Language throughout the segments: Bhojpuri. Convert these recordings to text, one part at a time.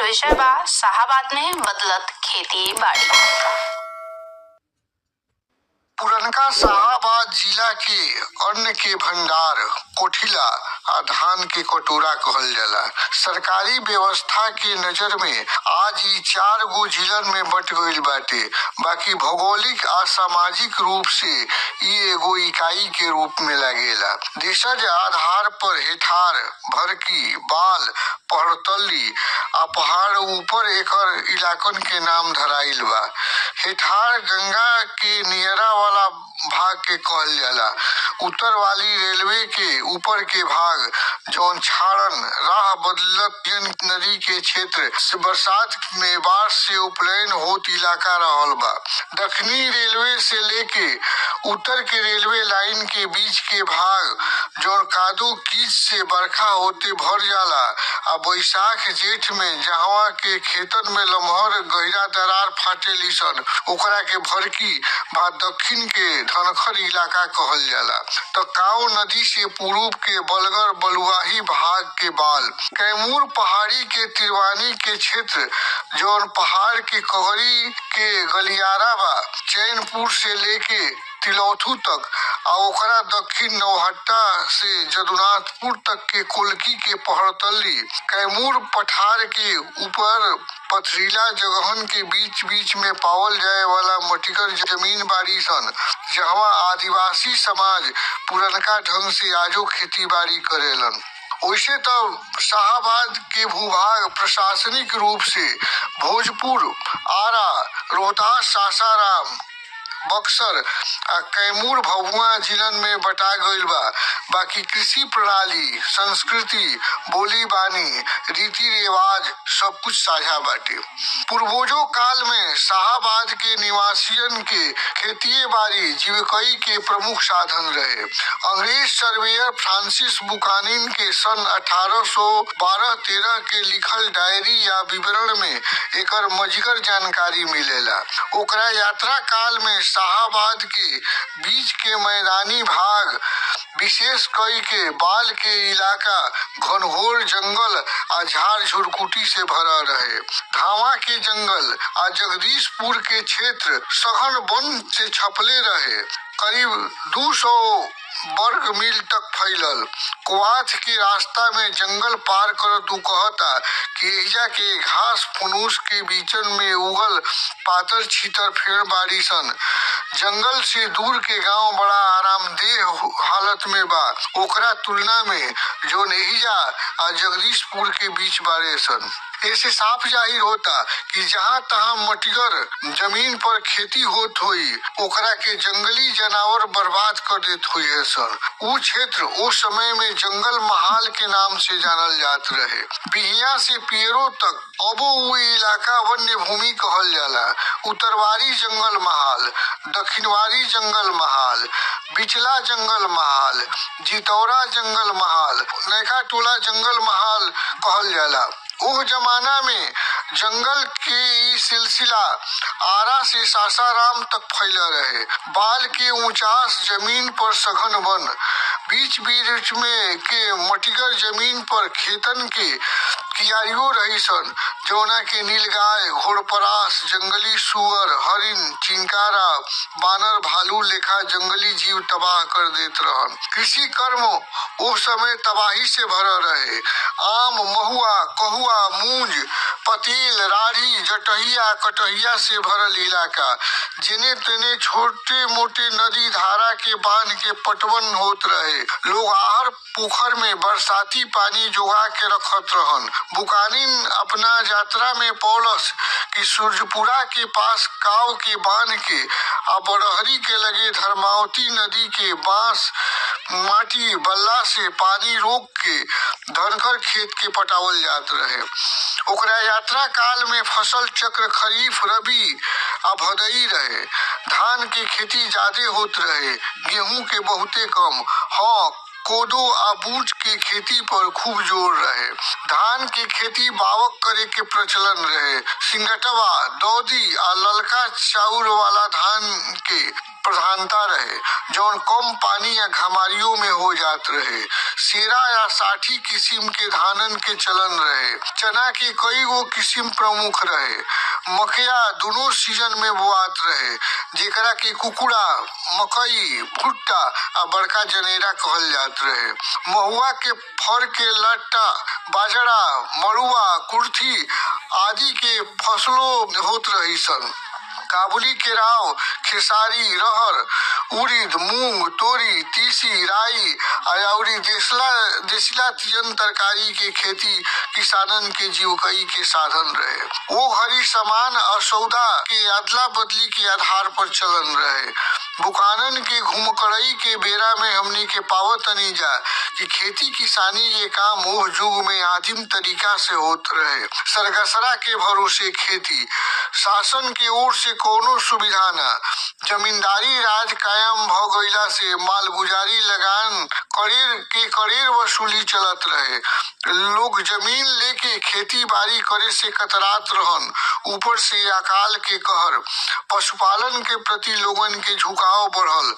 विषय बा शाहाबाद में बदलत खेती बाड़ी। पुरनका शाहाबाद जिला के अन्न के भंडार कोठिला आ धान के कटोरा कहल जाला। सरकारी व्यवस्था के नजर में आज ई 4 गो जिलन में बट गईल बाटे, बाकी भौगोलिक आ सामाजिक रूप से ई एगो इकाई के रूप में लागेला। देशज आधार पर हेठार, भरकी, बाल, पहड़तली आ पहाड़ ऊपर एकर इलाकन के नाम धराइल बा। हेठार गंगा के नियरा वाला भाग के कहल जाला। उत्तर वाली रेलवे के ऊपर के भाग जौन छाड़न राह बदलत नदी के क्षेत्र से बरसात में बाढ़ से उपलयन होत इलाका रहल बा। दक्षिणी रेलवे से लेके उत्तर के रेलवे लाइन के बीच के भाग जौन कादो कीच से बरखा होते भर जाला आ बैसाख जेठ में जहवा के खेतन में लमहर गहिरा दरार फाटे लीसन ओकरा के भरकी बा दक्षिण के धनखर इलाका कहल जाला। तो काऊ नदी से पूर्व के बलगर बलुआही भाग के बाल। कैमूर पहाड़ी के तिरवानी के क्षेत्र जौन पहाड़ के कगरी के गलियारा बा, चैनपुर से लेके तिलौथू तक आ ओकरा दक्षिण नौहट्टा से जदुनाथपुर तक के कोलकी के पहड़तली। कैमूर पठार के ऊपर पथरीला जगहन के बीच बीच में पावल जाए वाला मटिकर जमीन बाड़ी सन, जहवा आदिवासी समाज पुरनका ढंग से आजो खेती बाड़ी करेलन। वैसे तो शाहाबाद के भूभाग प्रशासनिक रूप से भोजपुर, आरा, रोहतास, सासाराम, बक्सर आ कैमूर भभुआ जिलन में बटा गईल बा। बाकी कृषि प्रणाली, संस्कृति, बोली बानी, रीति रिवाज सब कुछ साझा बाटे। पूर्वजों काल में शाहाबाद के निवासियन के खेती बाड़ी जीविकई के प्रमुख साधन रहे। अंग्रेज सर्वेयर फ्रांसिस बुकानिन के सन 1812-13 के लिखल डायरी या विवरण में एकर मजगर जानकारी मिलेला। ओकरा यात्रा काल में शाहाबाद के बीच के मैदानी भाग विशेष कई के बाल के इलाका घनघोर जंगल आ झाड़ झुरकुटी से भरा रहे। धावा के जंगल आ जगदीशपुर के क्षेत्र सघन वन से छपले रहे, करीब 200 वर्ग मील तक फैलल। कुआथ के रास्ता में जंगल पार करत उ कहता कि एहिजा के घास फुनूस के बीचन में उगल पातर छीतर फेड़ बाड़ी सन। जंगल से दूर के गांव बड़ा आरामदेह हालत में बा ओकरा तुलना में जो एहिजा आ जगदीशपुर के बीच बारे सन। ऐसे साफ जाहिर होता कि जहाँ तहाँ मटिगर जमीन पर खेती होत हुई ओकरा के जंगली जानवर बर्बाद कर देत हुई है सर। वो क्षेत्र उस समय में जंगल महाल के नाम से जानल जात रहे। बिहिया से पियरो तक अबो वो इलाका वन्य भूमि कहल जाला। उत्तरवारी जंगल महाल, दक्षिणवारी जंगल महाल, बिचला जंगल महाल, जितौरा जंगल महाल, नैका टोला जंगल महाल कहल जाला। उह जमाना में जंगल के ई सिलसिला आरा से सासाराम तक फैला रहे। बाल के ऊंचास जमीन पर सघन वन, बीच बीच में के मटिगर जमीन पर खेतन के कियारियों रही सन, जौना के नीलगाय, घोड़परास, जंगली सुअर, हरिन, चिंकारा, बानर, भालू लेखा जंगली जीव तबाह कर देत रहन। कृषि कर्म उस समय तबाही से भरा रहे। आम, महुआ, कहुआ, मूंज, पतील, राढ़ी, जटहिया, कटहिया से भरल इलाका। जेने तेने छोटे मोटे नदी धारा के बांध के पटवन होत रहे। लोग आहर पोखर में बरसाती पानी जोगा के रखत रहन। बुकानिन अपना यात्रा में पौलस कि सूरजपुरा के पास काव के बांध के आ बड़हरी के लगे धर्मावती नदी के बांस माटी बल्ला से पानी रोक के धनकर खेत के पटावल जात रहे। ओकरा यात्रा काल में फसल चक्र खरीफ, रबी आ भदई रहे। धान के खेती ज्यादा होत रहे, गेहूं के बहुते कम। कोदो आ बूट के खेती पर खूब जोर रहे। धान के खेती बावक करे के प्रचलन रहे। सिंगटवा, दौदी आ ललका चाउर वाला धान के प्रधानता रहे, जौन कम पानी या घमारियों में हो जात रहे। सेरा या 60 किस्म के धानन के चलन रहे। चना के कई गो किस्म प्रमुख रहे। मकया दोनों सीजन में बोआत रहे, जेकरा के कुकुड़ा, मकई, भुट्टा आ बड़का जनेरा कहल जात रहे। महुआ के फर के लट्टा, बाजरा, मड़ुआ, कुर्थी आदि के फसलों होत रही सन। काबुली, केराव, खेसारी, रहर, उड़ीद, मूंग, तोरी, तीसी, राई अउरी देसिला तियन तरकारी के खेती किसानन के जीविका के साधन रहे। वो घड़ी सामान और सौदा के अदला बदली के आधार पर चलन रहे। बुकानन के घुमकड़ई के बेरा में हमनी के पावतनी जा कि खेती किसानी के काम ओह युग में आदिम तरीका से होत रहे। सरगसरा के भरोसे खेती, शासन के ओर से कोनो सुविधा न, जमींदारी राज कायम भ गईला से मालगुजारी, लगान, करेर वसूली चलत रहे। लोग जमीन लेके खेती बाड़ी करे से कतरात रहन। ऊपर से अकाल के कहर, पशुपालन के प्रति लोगन के झुकाव बढ़ल।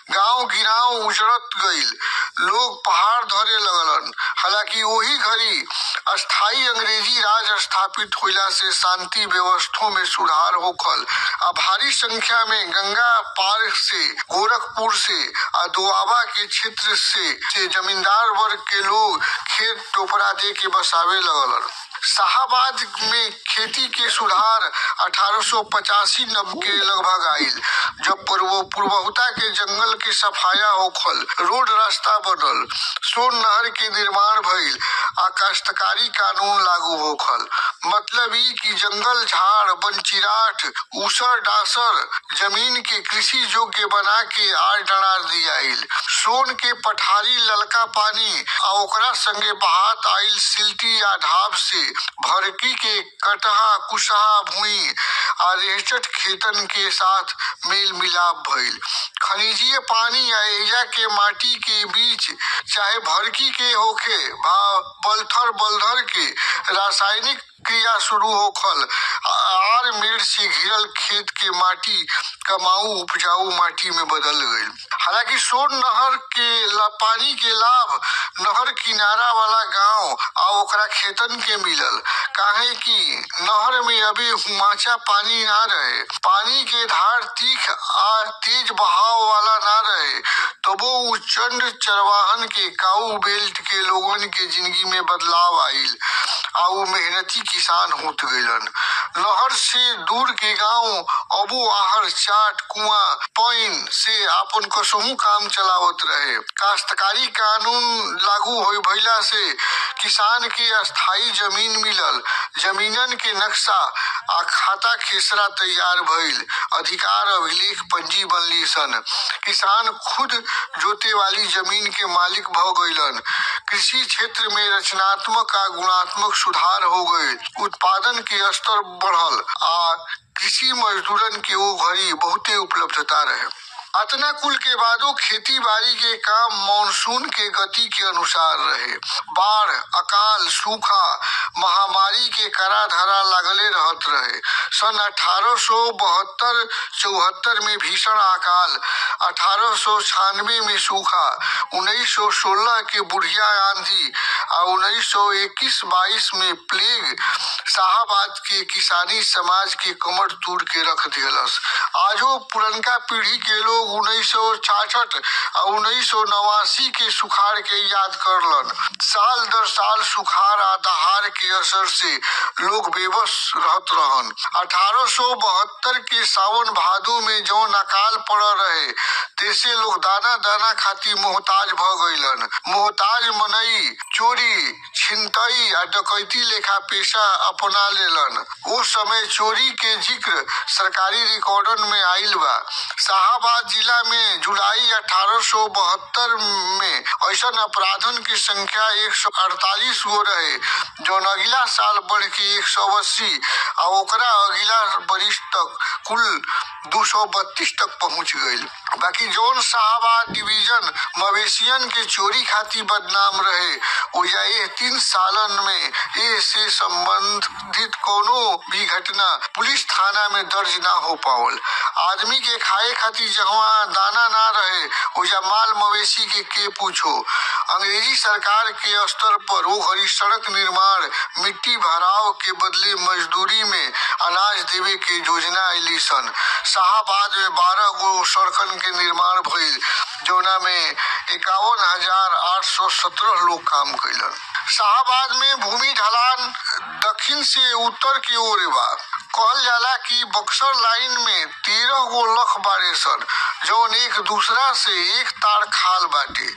गांव गिराव उजड़त गईल, लोग पहाड़ धरे लगलन। हालांकि वही घड़ी अस्थाई अंग्रेजी राज स्थापित होइला से शांति व्यवस्था में सुधार होखल आ भारी संख्या में गंगा पार से, गोरखपुर से आ दोआबा के क्षेत्र से जमींदार वर्ग के लोग खेत टोपरा दे के बसावे लगलन। शाहाबाद में खेती के सुधार 1885-90 के लगभग आयल, जब पूर्वहुता के जंगल के सफाया होखल, रोड रास्ता बनल, सोन नहर के निर्माण भइल आ काश्तकारी कानून लागू होखल। मतलब ई कि जंगल झाड़, बनचिराठ, ऊसर डासर जमीन के कृषि योग्य बना के आड़ डरार दियाइल। सोन के पठारी, ललका पानी आ ओकरा संगे बहात आइल सिल्टी या ढाब से भरकी के कटहा, कुशहा भूमि आ रेहचट खेतन के साथ मेल मिलाप भइल। खनिजीय पानी या एजा के माटी के बीच चाहे भरकी के होखे बलथर के रासायनिक क्रिया शुरू होखल। आर मेड़ से घिरल खेत के माटी कमाऊ उपजाऊ माटी में बदल गई। हालांकि सोन नहर के पानी के लाभ नहर किनारा वाला गांव आ ओकरा खेतन के मिलल, काहे कि नहर में अभी हुमाचा पानी ना रहे, पानी के धार तीख आ तेज बहाव वाला ना रहे। तो वो चंड चरवाहन के काऊ बेल्ट के लोगन के जिंदगी में बदलाव आइल आ वो मेहनती किसान होत गइलन। नहर से दूर के गांव अबो आहर, चाट, कुआं, पइन से आपन कसहू काम चलावत रहे। काश्तकारी कानून लागू होई भइला से किसान के अस्थाई जमीन मिलल, जमीनन के नक्शा आ खाता खेसरा तैयार भइल, अधिकार अभिलेख पंजी बनली सन। किसान खुद जोते वाली जमीन के मालिक भ गइलन। कृषि क्षेत्र में रचनात्मक आ गुणात्मक सुधार हो गए, उत्पादन के स्तर बढ़ल आ कृषि मजदूरन के वो घड़ी बहुते उपलब्धता रहे। अतना कुल के बादो खेती बाड़ी के काम मानसून के गति के अनुसार रहे। बाढ़, अकाल, सूखा, महामारी के करा धरा लागले रहत रहे। सन 1872-74 में भीषण अकाल, 1896 में सूखा, 1916 के बुढ़िया आंधी और 1921-22 में प्लेग शाहाबाद के किसानी समाज के कमर तोड़ के रख दिलस। आजो पुरनका पीढ़ी के लोग 1966 और 1989 के सुखाड़ के याद करलन। साल दर साल सुखाड़ आ दहाड़ के असर से लोग बेबस रहत रहन। 1872 के सावन भादो में जौन अकाल पड़ रहे, तेसे लोग दाना दाना खातिर मोहताज भ गइलन। मोहताज मनई चोरी, छिनतई आ डकैती लेखा पेशा अपना लेलन। उस समय चोरी के जिक्र सरकारी रिकॉर्डन में आइल बा। शाहाबाद शाहबाद जिला में जुलाई 1872 में ऐसा अपराधन की संख्या 148 गो रहे, जो अगला साल बढ़ के 180 और ओकरा अगला बरिस तक कुल 232 तक पहुंच गई। बाकी जोन शाहबाद डिवीजन मवेशियन के चोरी खातिर बदनाम रहे, ओजा 3 सालन में से संबंधित कोनो भी घटना पुलिस थाना में दर्ज ना हो पावल। आदमी के खाए खातिर जहाँ दाना ना रहे, ओजा माल मवेशी के पूछो। अंग्रेजी सरकार के स्तर पर वो घड़ी सड़क निर्माण, मिट्टी भराव के बदले मजदूरी में अनाज देवे के योजना अली सन। शाहबाद में 12 गो सड़कन के निर्माण भइल, जोना में 51,817 लोग काम कैलन। शाहबाद में भूमि ढलान दक्षिण से उत्तर की ओर बा। कहल जाला कि बक्सर लाइन में 13 गो लख बारे सन, जौन एक दूसरा से एक तार खाल बाटे।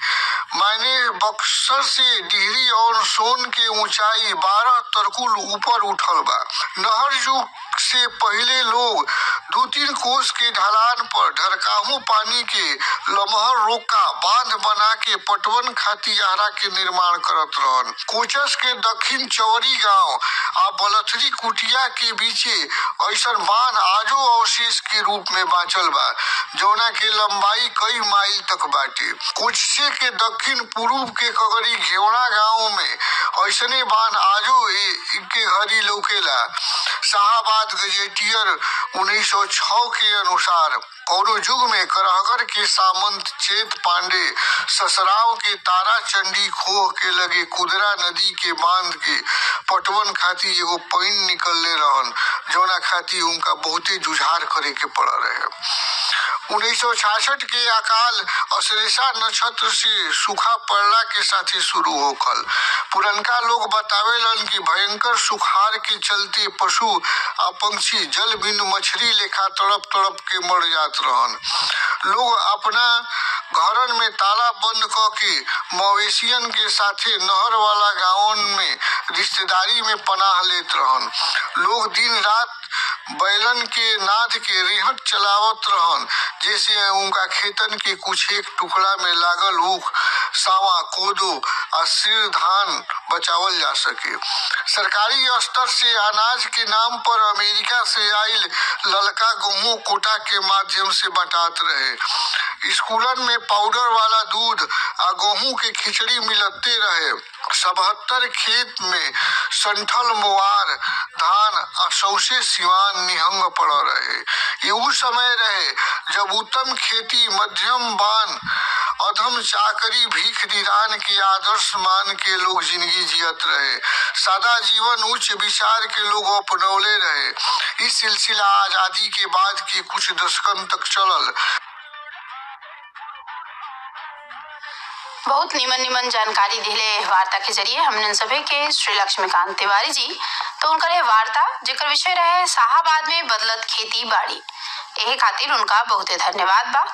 माने बक्सर से डिहरी और सोन के ऊंचाई 12 तरकुल ऊपर उठल बा। नहर युग से पहले लोग 2-3 कोस के ढलान पर ढरकाहू पानी के लमहर रोका बांध बना के पटवन खातिर आहारा के निर्माण करत रहन। कोचस के दक्षिण चौरी गांव आ बलथरी कुटिया के बीचे ऐसा बांध आजो अवशेष के रूप में बाँचल बा, जौना के लंबाई कई माइल तक बाटे। कोचसे के दक्षिण पूर्व के कगरी घेवड़ा गांव में ऐसने बांध आजो के घड़ी लौकेला। शाहबाद गजेटियर 1906 के अनुसार कौनो युग में करहगर के सामंत चेत पांडे ससराव के तारा चंडी खोह के लगे कुदरा नदी के बांध के पटवन खातिर एगो पैन निकलले रहन, जौना खातिर उनका बहुते जुझार करे के पड़ रहे। 1966 के अकाल अश्लेषा नक्षत्र से सूखा पड़ला के साथे शुरू होखल। पुरनका लोग बतावेलन कि भयंकर सुखाड़ के चलते पशु आ पंछी जल बिनु मछली लेखा तड़प तड़प के मर जात रहन। लोग अपना घरन में ताला बंद क के मवेशियन के साथे नहर वाला गांवन में रिश्तेदारी में पनाह लेत रहन। लोग दिन रात बैलन के नाद के रेहट चलावत रहन, जैसे उनका खेतन के कुछ एक टुकड़ा में लागल ऊख, सावा, कोदो और सिर धान बचावल जा सके। सरकारी स्तर से अनाज के नाम पर अमेरिका से आइल ललका गेहूं कोटा के माध्यम से बंटात रहे। स्कूलन में पाउडर वाला दूध आ गेहूं के खिचड़ी मिलते रहे। 77 खेत में संठल, मोआर, धान आ सौसे सिवान निहंग पड़ रहे। ये उ समय रहे जब उत्तम खेती, मध्यम बान, अधम चाकरी, भीख निदान के आदर्श मान के लोग जिंदगी जियत रहे। सादा जीवन उच्च विचार के लोग अपनौले रहे। इस सिलसिला आजादी के बाद के कुछ दशकन तक चलल। बहुत निमन जानकारी दिले वार्ता के जरिए हमने सभी के श्री लक्ष्मीकांत तिवारी जी। तो उनकर वार्ता जेकर विषय रहे शाहबाद में बदलत खेती बाड़ी, एहे खातिर उनका बहुते धन्यवाद बा।